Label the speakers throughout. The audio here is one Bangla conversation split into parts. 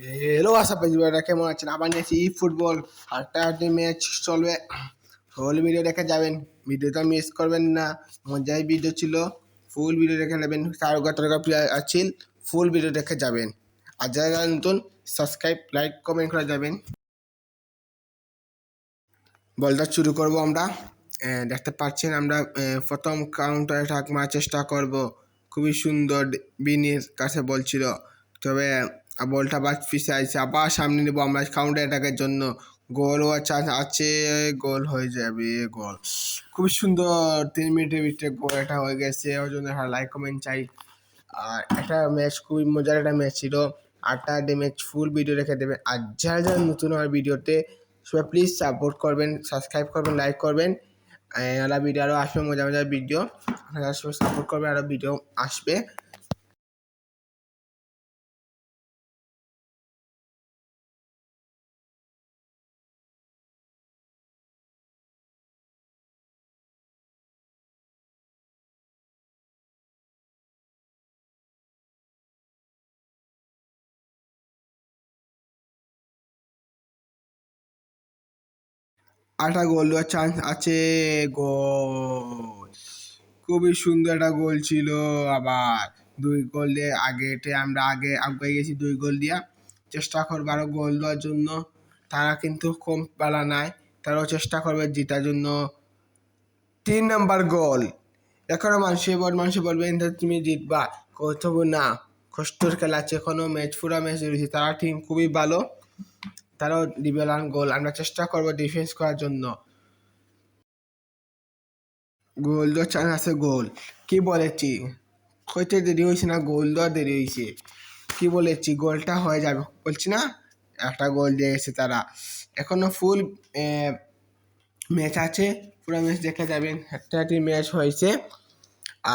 Speaker 1: হ্যালো আশা পেজটা কেমন আছেন? আবার নিয়েছি ফুটবল আটটা ম্যাচ চলবে। ফুল ভিডিও দেখে যাবেন, ভিডিওটা মিস করবেন না। মজাই ভিডিও ছিল, ফুল ভিডিও দেখে নেবেন। তারকা তারকা প্লেয়ার আছেন, ফুল ভিডিও দেখে যাবেন। আর যারা নতুন সাবস্ক্রাইব লাইক কমেন্ট করে যাবেন। বলটা শুরু করব আমরা। দেখতে পাচ্ছেন আমরা প্রথম কাউন্টার অ্যাটাক মারার চেষ্টা করব। খুবই সুন্দর বিনির কাছে বলছিল, তবে বলটা আবার পিছিয়ে আছে। আবার সামনে নেব আমরা কাউন্টার অ্যাটাকের জন্য। গোলও চান্স আছে, গোল হয়ে যাবে। গোল খুবই সুন্দর, 3 মিনিটের ভিতরে গোল এটা হয়ে গেছে। ওই জন্য লাইক কমেন্ট চাই। আর একটা ম্যাচ খুবই মজার একটা ম্যাচ ছিল। 8টা ম্যাচ ফুল ভিডিও রেখে দেবে। আর যারা যারা নতুন হয় ভিডিওতে সবাই প্লিজ সাপোর্ট করবেন, সাবস্ক্রাইব করবেন, লাইক করবেন। আরও ভিডিও আরও আসবে, মজার মজার ভিডিও। আপনারা সবাই সাপোর্ট করবেন, আরও ভিডিও আসবে। আরেকটা গোল দেওয়ার চান্স আছে। গোল খুবই সুন্দর একটা গোল ছিল। আবার 2 গোল দিয়ে আমরা আগে গেছি 2 গোল দিয়া। চেষ্টা করবো আরো গোল দেওয়ার জন্য। তারা কিন্তু কম পালা নাই, তারাও চেষ্টা করবে জেতার জন্য। 3 নাম্বার গোল। এখনো মানুষে বলবেন তুমি জিতবা, তবু না, কষ্টর খেলা আছে এখনো, পুরা ম্যাচ রয়েছে। তারা টিম খুবই ভালো, তারাও দিবে গোল। আমরা চেষ্টা করবো ডিফেন্স করার জন্য। গোল দেওয়ার চান্স আছে। গোল কি বলেছি, হইতে দেরি হয়েছে না, গোল দেওয়া দেরি হয়েছে। কি বলেছি, গোলটা হয়ে যাবে বলছি না। একটা গোল দিয়ে গেছে তারা। এখনো ফুল ম্যাচ আছে, পুরো ম্যাচ দেখে যাবেন। একটা ম্যাচ হয়েছে।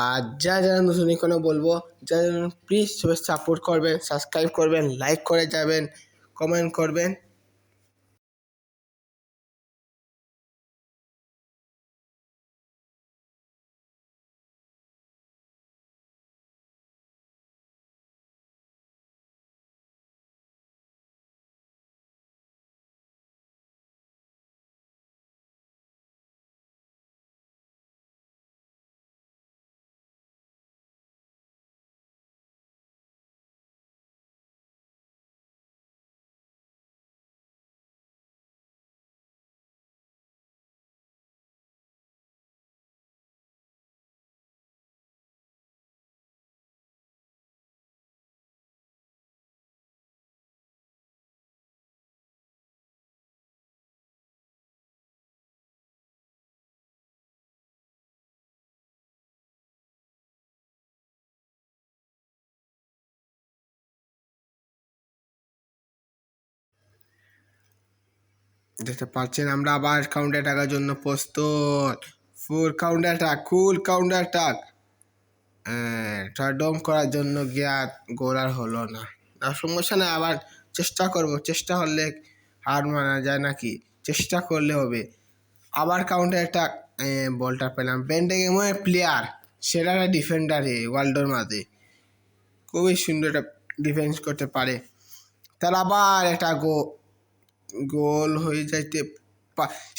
Speaker 1: আর যারা নতুন এখানে বলবো, যারা প্লিজ সবাই সাপোর্ট করবেন, সাবস্ক্রাইব করবেন, লাইক করে যাবেন, কমেন্ট করবেন। দেখতে পাচ্ছেন আমরা আবার কাউন্টার অ্যাটাকের জন্য প্রস্তুত। ফুল কাউন্টার অ্যাটাক, ডম করার জন্য গিয়া গোল আর হলো না। সমস্যা নেই, আবার চেষ্টা করব। চেষ্টা হলে হার মানা যায় নাকি, চেষ্টা করলে হবে। আবার কাউন্টার অ্যাটাক, বলটা পেলাম। বেন্ডেগেমের প্লেয়ার, সেরা ডিফেন্ডারে ওয়ার্ল্ডের মাঝে খুবই সুন্দর একটা ডিফেন্স করতে পারে। তার আবার একটা গোল হয়ে যাইতে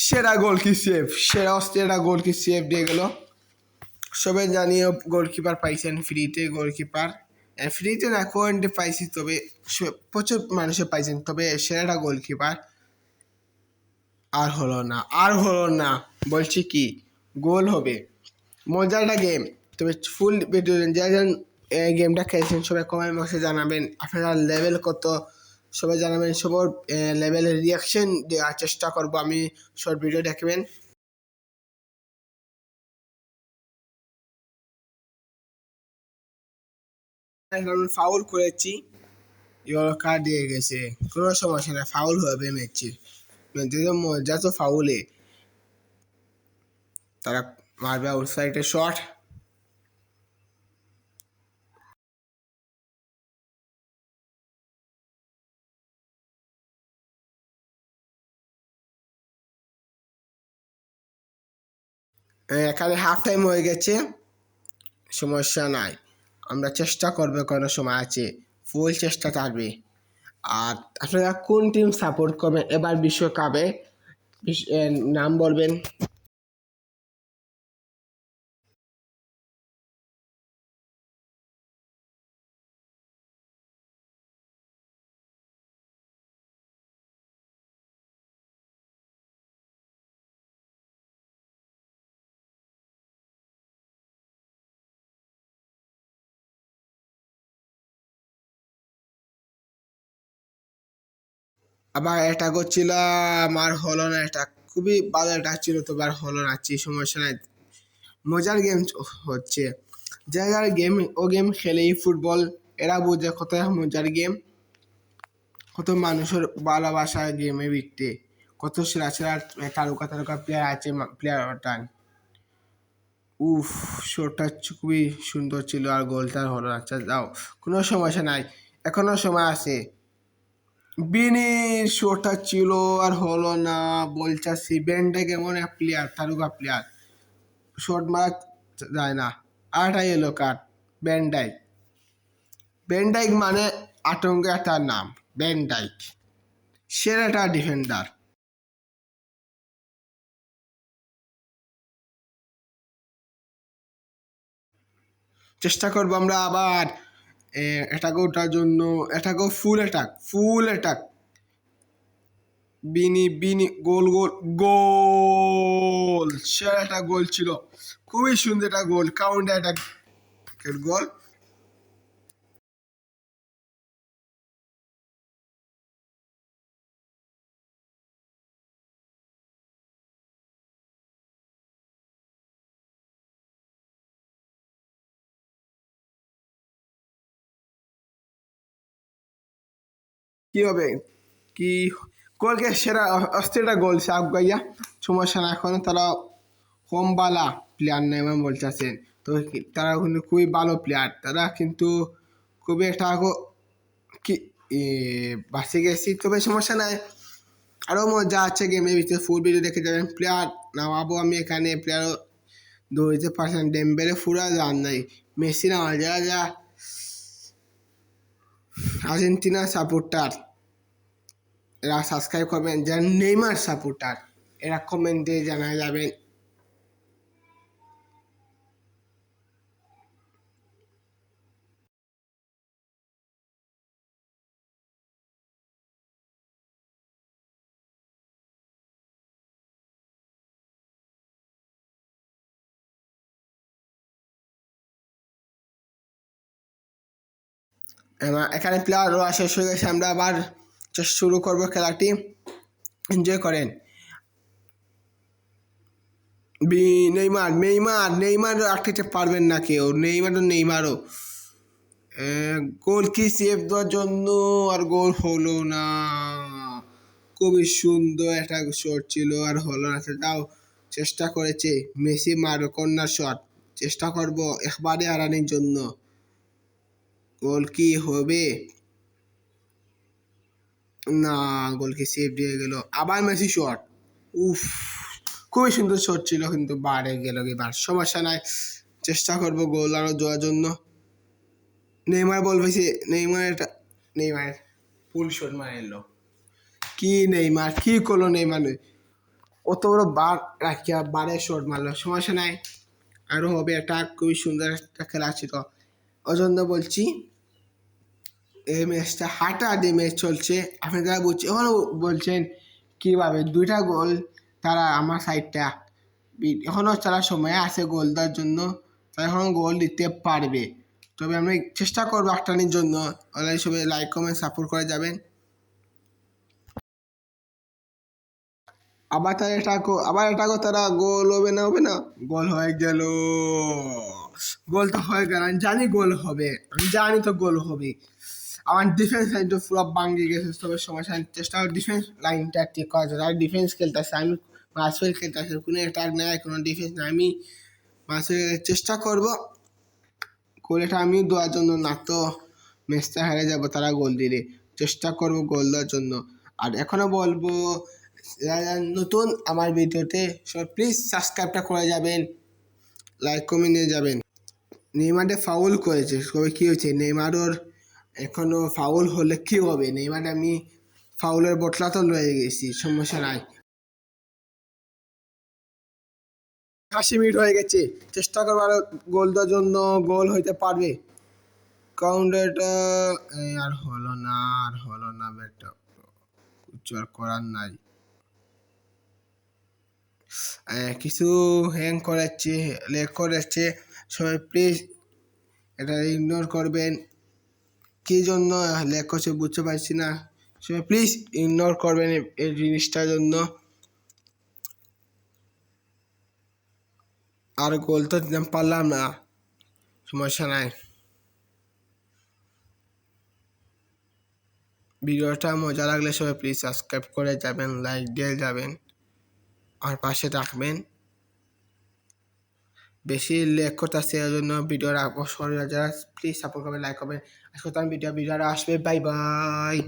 Speaker 1: সেরা গোল কি সেভ, সেরা অস্ট্রেলিয়া গোল কি সেভ দিয়ে গেল। সবাই জানিও গোলকিপার পাইছেন ফ্রিতে। গোলকিপার ফ্রিতে না, কোয়েন্টে পাইছি, তবে প্রচুর মানুষে পাইছেন, তবে সেরাটা গোলকিপার। আর হলো না বলছি কি, গোল হবে। মজাটা গেম, তবে ফুল ভিডিও যারা গেমটা খেলছেন সবাই কমেন্ট বক্সে জানাবেন আপনারা লেভেল কত, সবাই জানাবেন। সবার লেভেলের রিয়াকশন দেওয়ার চেষ্টা করবো আমি। শর্ট ভিডিও দেখবেন। ফাউল করেছি, ইয়েলো কার্ড দিয়ে গেছে, কোনো সমস্যা না, ফাউল হবে ম্যাচে। মজা তো ফাউলে। তারা মারবে আউটসাইডে শট। এখানে হাফ টাইম হয়ে গেছে, সমস্যা নাই, আমরা চেষ্টা করবো, কোনো সময় আছে, ফুল চেষ্টা থাকবে। আর আপনারা কোন টিম সাপোর্ট করবেন এবার বিশ্বকাপে নাম বলবেন। আবার এটা করছিল, আমার হলো না, এটা খুবই ভালো এটা ছিল, তো আর হলো না, সমস্যা নাই, মজার গেম হচ্ছে। যারা গেম গেম খেলে ফুটবল এরা বোঝে কত মজার গেম, কত মানুষের ভালোবাসা গেমে ভিত্তি, কত সেরা সেরা তারকা তারকা প্লেয়ার আছে, প্লেয়ার টান। উফ, শটটা খুবই সুন্দর ছিল আর গোলটা হলো না। আচ্ছা যাও, কোনো সমস্যা নাই, এখনো সময় আছে। বিনির শটটা ছিল আর হলো না, বলছি ব্যান্ডে কেমন এক প্লেয়ার, তারকা প্লেয়ার, শট মারা যায় না। আরেকটা এলো কার্ড, ব্যান্ডাইক। ব্যান্ডাইক মানে আতঙ্ক একটা নাম, ব্যান্ডাইক সেরাটা ডিফেন্ডার। চেষ্টা করবো আমরা আবার অ্যাটাক ওঠার জন্য, অ্যাটাকও ফুল অ্যাটাক। বিনি বিনি গোল গোল গোল, সেরা একটা গোল ছিল, খুবই সুন্দর একটা গোল, কাউন্টার অ্যাটাক গোল। কি হবে, কি গোলকে সেরা অস্থিরটা গোল সাপ গাইয়া, সমস্যা না, এখন তারা কম বালা প্লেয়ার নেই এমন বলতেছেন, তো তারা কিন্তু খুবই ভালো প্লেয়ার, তারা কিন্তু খুবই একটা কি বাসে গেছি, তবে সমস্যা নাই, আরও মজা আছে গেমের ভিতরে, ফুল ভিডিও দেখে যাবেন। প্লেয়ার নামাবো আমি এখানে, প্লেয়ার দৌড়িতে পারছেন, ডেম্বেলে ফুরা যান নাই, মেসি নামা, যারা যা আর্জেন্টিনা সাপোর্টার এরা সাবস্ক্রাইব করবেন, যারা নেইমার সাপোর্টার এরা কমেন্টে জানা যাবেন। এখানে প্লেয়ার শেষ হয়ে গেছে, আমরা আবার শুরু করবো খেলাটি, এনজয় করেন। নেইমার নেইমার নেইমার আটকাতে পারবেন না কেউ, নেইমারও গোল কি সেভ দেওয়ার জন্য, আর গোল হলো না, খুবই সুন্দর একটা শট ছিল আর হলো না। তাও চেষ্টা করেছে, মেসি মারবে কর্নার শট, চেষ্টা করব একবারে হারানোর জন্য, গোল কি হবে না, গোল কি সেভ দিয়ে গেল, আবার মেসি শট, উফ, খুবই সুন্দর শট ছিল, কিন্তু বারে গেল, এবার সমস্যা নাই, চেষ্টা করব গোল আরো দেওয়ার জন্য। নেইমার বল পেয়েছে, নেইমার ফুল শট মারে এলো, কি নেইমার কি করলো, নেইমার অত বড় বার রাখিয়া বারে শট মারলো, সমস্যা নাই, আরও হবে, একটা খুবই সুন্দর একটা খেলা ছিল, ওই জন্য বলছি এই ম্যাচটা হাঁটাহাঁটি ম্যাচ চলছে, আপনারা বলছি এখনও বলছেন কীভাবে দুইটা গোল, তারা আমার সাইডটা এখনও চলার সময় আছে গোল দেওয়ার জন্য, তারা এখনও গোল দিতে পারবে, তবে আমি চেষ্টা করবো একটানির জন্য, অনলাইন সবাই লাইক কমেন্ট সাপোর্ট করে যাবেন। আবার এটাকে তারা গোল হবে না, গোল হয়ে গেল, গোল তো হয়ে গেল, আমি জানি গোল হবে, আমি জানি তো গোল হবে, আমার ডিফেন্স লাইন তো পুরো ভাঙে গেছে, তবে সমস্যা, চেষ্টা ডিফেন্স লাইনটা ঠিক করা যায়, আর ডিফেন্স খেলতেছে, আমি মাসফিল খেলতেছে, কোনো অ্যাটাক নেই, কোনো ডিফেন্স নেই, আমি মাসফিল চেষ্টা করবো গোলটা আমি দেওয়ার জন্য, না তো ম্যাচটা হেরে যাব তারা গোল দিলে, চেষ্টা করব গোল দেওয়ার জন্য। আর এখনও বলবো নতুন আমার ভিডিওতে সব প্লিজ সাবস্ক্রাইবটা করে যাবেন, লাইক কমেন্ট নিয়ে যাবেন। নেইমারে ফাউল করেছে, তবে কী হয়েছে, নেইমারোর এখনো ফাউল হলে কি হবে? নেইমার আমি ফাউলের বটলা তো লয়ে গেছি, সমস্যা নাই। 80 মিনিট হয়ে গেছে, চেষ্টা করবো আরো গোল দেওয়ার জন্য, গোল হইতে পারবে। কাউন্টারটা আর হলো না বেটা, কিছু আর করার নাই। কিছু হ্যাং করাচ্ছে, লেগ করাচ্ছে, সবাই প্লিজ এটা ইগনোর করবেন। কি জন্য লেগ করছে বুঝতে পারছি না, সবাই প্লিজ ইগনোর করবেন এই জিনিসটার জন্য। আর গোল তো দিতে পারলাম না, সমস্যা নাই। ভিডিওটা মজা লাগলে সবাই প্লিজ সাবস্ক্রাইব করে যাবেন, লাইক দিয়ে যাবেন, আর পাশে রাখবেন। বেশি লেগ করতেছে এর জন্য ভিডিওর যারা প্লিজ সাপোর্ট করবেন, লাইক করবেন। আজকে তো আমি ভিডিওটা আসবে, বাই বাই।